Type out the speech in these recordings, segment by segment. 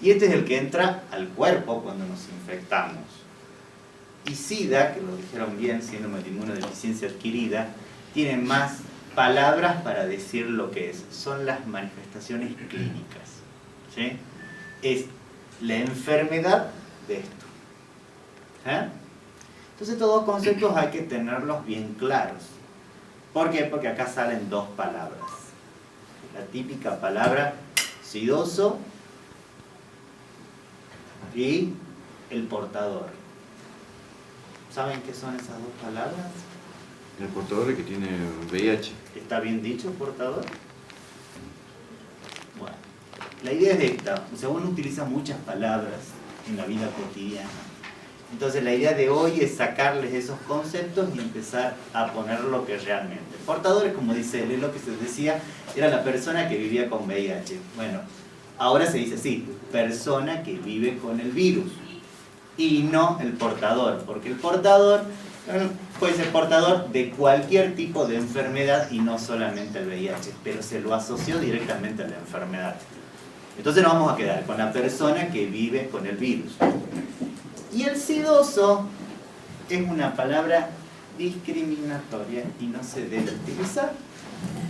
Y este es el que entra al cuerpo cuando nos infectamos. Y SIDA, que lo dijeron bien, síndrome de inmunodeficiencia adquirida, tiene más palabras para decir lo que es. Son las manifestaciones clínicas, ¿sí? Es la enfermedad de esto. Entonces estos dos conceptos hay que tenerlos bien claros. ¿Por qué? Porque acá salen dos palabras. La típica palabra sidoso y el portador. ¿Saben qué son esas dos palabras? El portador es que tiene VIH. ¿Está bien dicho portador? Bueno, la idea es esta. O sea, uno utiliza muchas palabras en la vida cotidiana. Entonces la idea de hoy es sacarles esos conceptos y empezar a poner lo que realmente. Portadores, como dice él, es lo que se decía, era la persona que vivía con VIH. Bueno, ahora se dice así, persona que vive con el virus. Y no el portador, porque el portador puede ser portador de cualquier tipo de enfermedad y no solamente el VIH, pero se lo asoció directamente a la enfermedad. Entonces nos vamos a quedar con la persona que vive con el virus. Y el sidoso es una palabra discriminatoria y no se debe utilizar.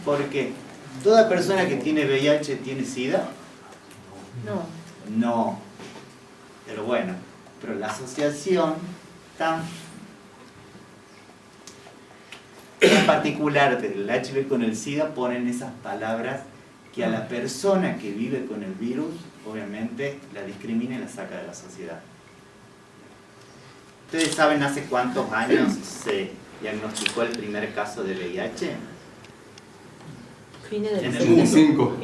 Porque ¿toda persona que tiene VIH tiene SIDA? No. No. Pero bueno, pero la asociación tan particular del HIV con el SIDA ponen esas palabras que a la persona que vive con el virus, obviamente, la discrimina y la saca de la sociedad. ¿Ustedes saben hace cuántos años se diagnosticó el primer caso de VIH? Fines del En el 85.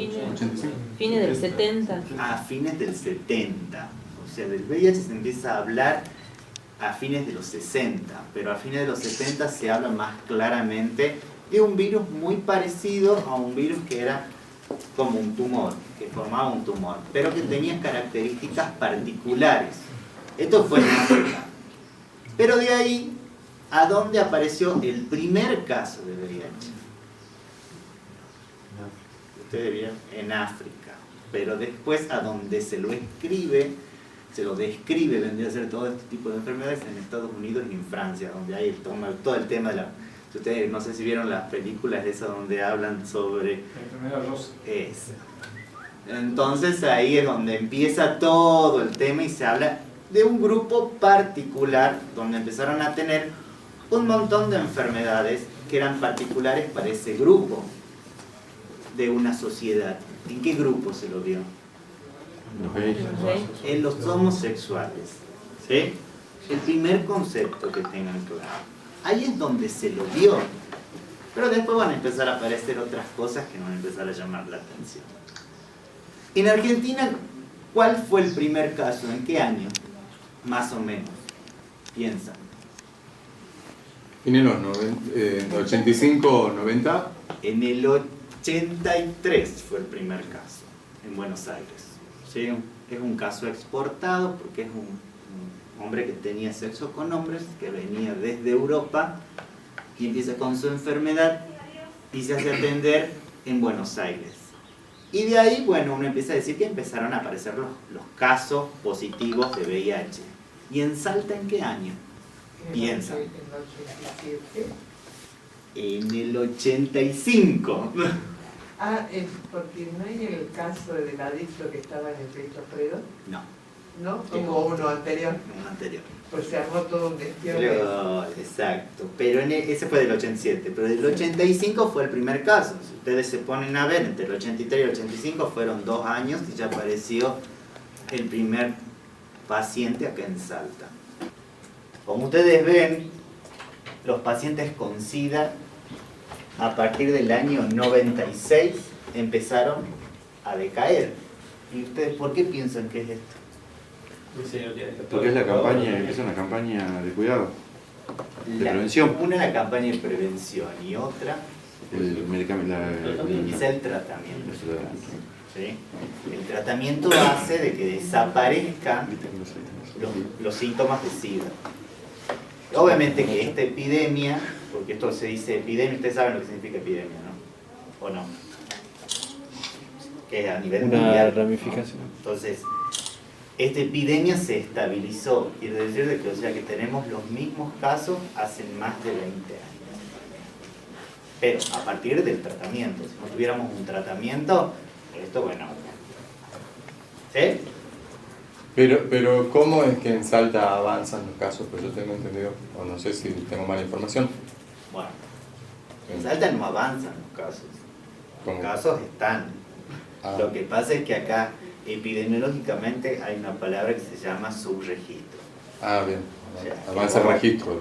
Fines del 70. A fines del 70. O sea, del VIH se empieza a hablar a fines de los 60, pero a fines de los 70 se habla más claramente de un virus muy parecido a un virus que era como un tumor, que formaba un tumor, pero que tenía características particulares. Esto fue en África. Pero de ahí, ¿a dónde apareció el primer caso de VIH? Ustedes vieron, en África. Pero después, a donde se lo escribe, se lo describe, vendría a ser todo este tipo de enfermedades en Estados Unidos y en Francia, donde hay todo el tema de la... Ustedes no sé si vieron las películas esas donde hablan sobre... La enfermedad rosa. Esa. Entonces ahí es donde empieza todo el tema y se habla de un grupo particular donde empezaron a tener un montón de enfermedades que eran particulares para ese grupo de una sociedad. ¿En qué grupo se lo vio? En los homosexuales. ¿Sí? El primer concepto que tengan claro. Ahí es donde se lo vio. Pero después van a empezar a aparecer otras cosas que nos van a empezar a llamar la atención. En Argentina, ¿cuál fue el primer caso? ¿En qué año? Más o menos. Piensan. En el 85, 90. En el 83 fue el primer caso, en Buenos Aires. ¿Sí? Es un caso exportado porque es un hombre que tenía sexo con hombres, que venía desde Europa y empieza con su enfermedad y se hace atender en Buenos Aires. Y de ahí, bueno, uno empieza a decir que empezaron a aparecer los casos positivos de VIH. ¿Y en Salta en qué año? Piensa. En el 85. Ah, es porque no hay el caso del adicto que estaba en el pecho Alfredo, No, ¿no? Como uno anterior. un anterior. Pues se armó todo un destierro. Pero, exacto, pero ese fue del 87, pero del 85 fue el primer caso. Si ustedes se ponen a ver, entre el 83 y el 85 fueron 2 años y ya apareció el primer paciente acá en Salta. Como ustedes ven, los pacientes con SIDA a partir del año 96 empezaron a decaer. ¿Y ustedes por qué piensan que es esto? Porque es la campaña, es una campaña de cuidado, de prevención. Una la campaña de prevención y otra El medicamento, es el tratamiento. ¿Sí? El tratamiento hace de que desaparezcan los síntomas de SIDA. Obviamente que esta epidemia, porque esto se dice epidemia, ustedes saben lo que significa epidemia, ¿no? ¿O no? Que es a nivel mundial, ramificación. ¿no? Entonces, esta epidemia se estabilizó, quiere decir de que, o sea, que tenemos los mismos casos hace más de 20 años. Pero a partir del tratamiento, si no tuviéramos un tratamiento, esto, bueno, ¿sí? Pero ¿cómo es que en Salta avanzan los casos? Pues yo tengo entendido, o no sé si tengo mala información. Bueno, en Salta no avanzan los casos. Los casos están. Lo que pasa es que acá, epidemiológicamente, hay una palabra que se llama subregistro. Ah, bien. O sea, Avanza el registro.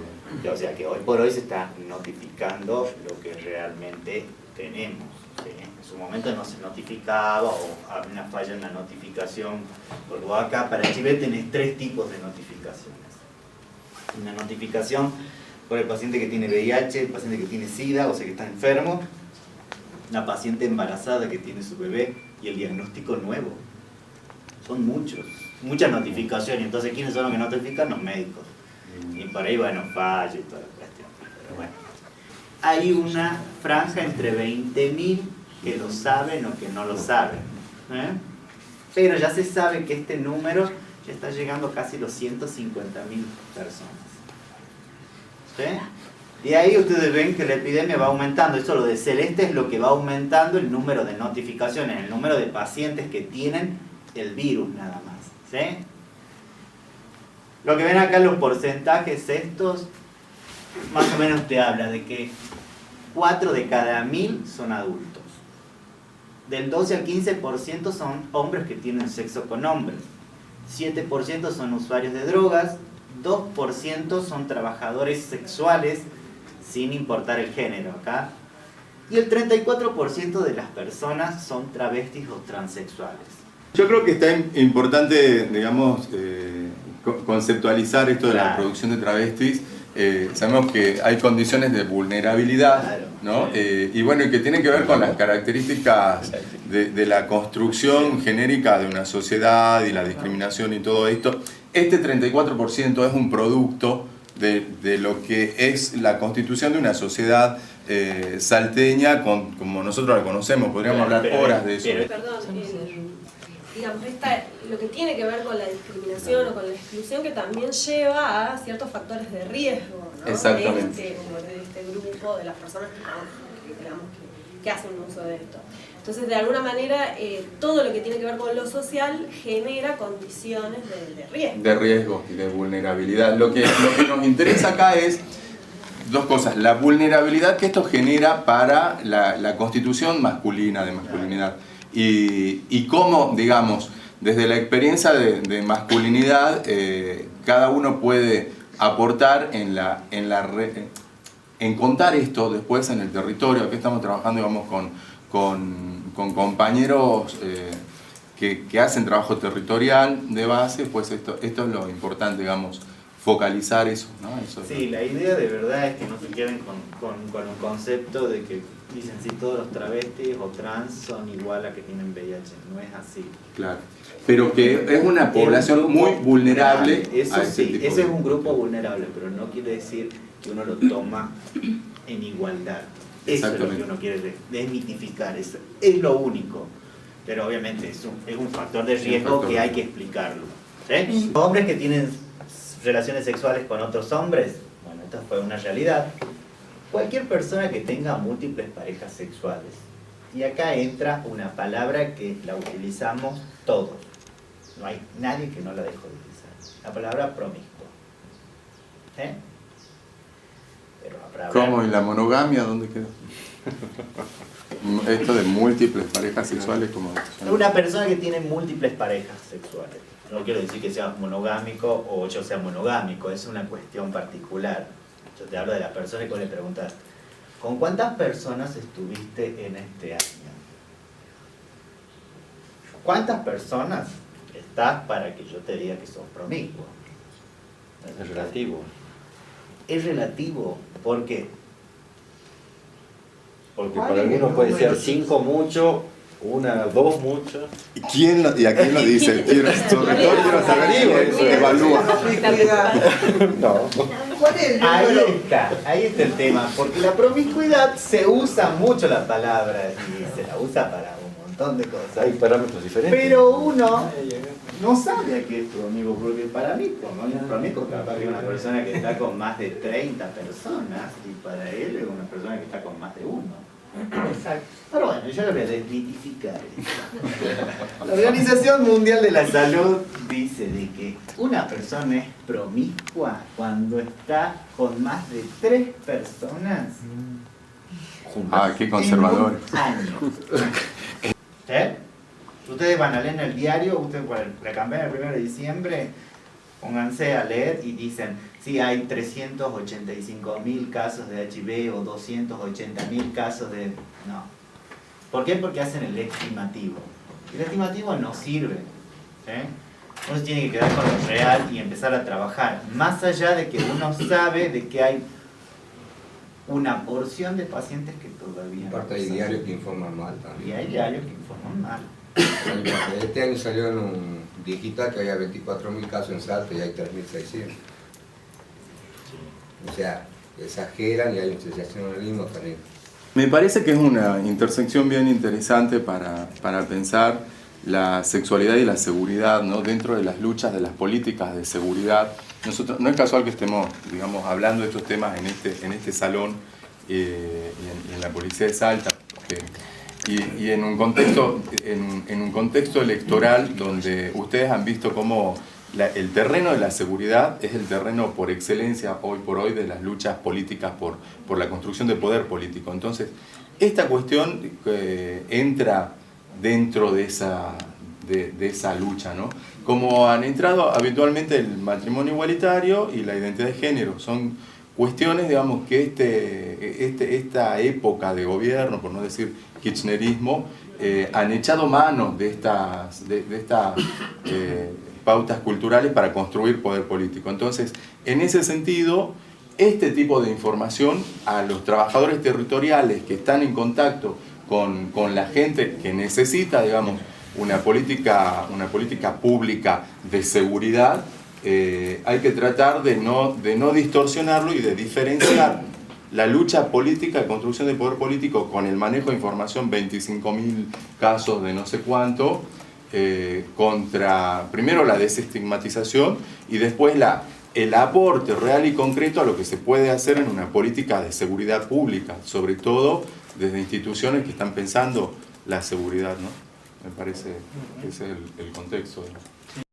O sea que hoy por hoy se está notificando lo que realmente tenemos. ¿Sí? En su momento no se notificaba o había una falla en la notificación. Porque vos acá para Chile tenés 3 tipos de notificaciones. Una notificación por el paciente que tiene VIH, el paciente que tiene SIDA, o sea que está enfermo, una paciente embarazada que tiene su bebé y el diagnóstico nuevo. Son muchas notificaciones. Entonces, ¿quiénes son los que notifican? Los médicos. Y por ahí, bueno, falla y toda la cuestión. Pero bueno, hay una franja entre 20.000 que lo saben o que no lo saben. Pero ya se sabe que este número ya está llegando casi los 150.000 personas. ¿Sí? Y ahí ustedes ven que la epidemia va aumentando. Eso lo de celeste es lo que va aumentando el número de notificaciones, el número de pacientes que tienen el virus nada más. ¿Sí? Lo que ven acá, los porcentajes estos, más o menos te habla de que 4 de cada 1000 son adultos. Del 12 al 15% son hombres que tienen sexo con hombres. 7% son usuarios de drogas. 2% son trabajadores sexuales, sin importar el género acá. Y el 34% de las personas son travestis o transexuales. Yo creo que está importante, digamos, conceptualizar esto de Claro. la producción de travestis. Sabemos que hay condiciones de vulnerabilidad, Claro. ¿no? Y bueno, y que tiene que ver con las características de la construcción genérica de una sociedad y la discriminación y todo esto. Este 34% es un producto de lo que es la constitución de una sociedad salteña como nosotros la conocemos. Podríamos hablar horas de eso. Perdón, digamos, lo que tiene que ver con la discriminación o con la exclusión, que también lleva a ciertos factores de riesgo, ¿no? Exactamente. De este grupo, de las personas que hacen uso de esto. Entonces, de alguna manera, todo lo que tiene que ver con lo social genera condiciones de riesgo. De riesgo y de vulnerabilidad. Lo que nos interesa acá es dos cosas. La vulnerabilidad que esto genera para la constitución masculina, de masculinidad. Y cómo, digamos, desde la experiencia de masculinidad, cada uno puede aportar en contar esto después en el territorio. Aquí estamos trabajando, digamos, con compañeros que hacen trabajo territorial de base. Pues esto es lo importante, digamos, focalizar eso, ¿no? Sí, la idea de verdad es que no se queden con un concepto de que dicen si todos los travestis o trans son igual a que tienen VIH. No es así. Claro. Pero que es una población muy vulnerable. Eso a ese sí, tipo ese de... es un grupo vulnerable, pero no quiere decir que uno lo toma en igualdad. Eso es lo que uno quiere desmitificar, es lo único. Pero obviamente es un factor de riesgo que hay que explicarlo. ¿Sí? Hombres que tienen relaciones sexuales con otros hombres, bueno, esta fue una realidad. Cualquier persona que tenga múltiples parejas sexuales. Y acá entra una palabra que la utilizamos todos. No hay nadie que no la deje de utilizar. La palabra promiscuo. ¿Eh? Pero la palabra... ¿Cómo? ¿Y la monogamia dónde quedó? Esto de múltiples parejas sexuales, como... Una persona que tiene múltiples parejas sexuales. No quiero decir que sea monogámico o yo sea monogámico, es una cuestión particular. Yo te hablo de la persona que vos le preguntas, ¿con cuántas personas estuviste en este año? ¿Cuántas personas estás para que yo te diga que sos promiscuo? Es relativo. Es relativo, ¿por qué? Porque para algunos puede ser 5 mucho, 2 mucho. ¿Y a quién lo dice? Sobre todo quiero saber quién se evalúa. No. ¿Cuál es el número? Ahí está el tema, porque la promiscuidad se usa mucho la palabra y se la usa para un montón de cosas. Hay parámetros diferentes. Pero uno no sabe a qué es promiscuo, porque para mí promiscuo capaz que es una persona que está con más de 30 personas y para él es una persona que está con más de uno. Exacto. Pero bueno, yo lo voy a desmitificar. La Organización Mundial de la Salud dice de que una persona es promiscua cuando está con más de 3 personas. Ah, qué conservador. En un año. ¿Eh? Ustedes van a leer en el diario, ustedes por la campaña del 1 de diciembre, pónganse a leer y dicen, sí, hay 385.000 casos de HIV o 280.000 casos de... No. ¿Por qué? Porque hacen el estimativo. El estimativo no sirve. Uno tiene que quedar con lo real y empezar a trabajar. Más allá de que uno sabe de que hay una porción de pacientes que todavía Aparte hay diarios que informan mal también. Y hay diarios que informan mal. Este año salió en un digital que había 24.000 casos en Salta y hay 3.600. O sea, exageran y hay un sensacionalismo también. Me parece que es una intersección bien interesante para pensar la sexualidad y la seguridad, ¿no? Dentro de las luchas de las políticas de seguridad. Nosotros, no es casual que estemos, digamos, hablando de estos temas en este salón y en la Policía de Salta. Y en un contexto electoral donde ustedes han visto cómo el terreno de la seguridad es el terreno por excelencia hoy por hoy de las luchas políticas por la construcción de poder político. Entonces, esta cuestión entra dentro de esa lucha, ¿no? Como han entrado habitualmente el matrimonio igualitario y la identidad de género. Son cuestiones, digamos, que esta época de gobierno, por no decir kirchnerismo, han echado mano de estas pautas culturales para construir poder político. Entonces, en ese sentido, este tipo de información a los trabajadores territoriales que están en contacto con la gente que necesita, digamos, una política pública de seguridad, hay que tratar de no distorsionarlo y de diferenciar la lucha política de construcción de poder político con el manejo de información, 25.000 casos de no sé cuánto, contra primero la desestigmatización y después el aporte real y concreto a lo que se puede hacer en una política de seguridad pública, sobre todo desde instituciones que están pensando la seguridad, ¿no? Me parece que ese es el contexto.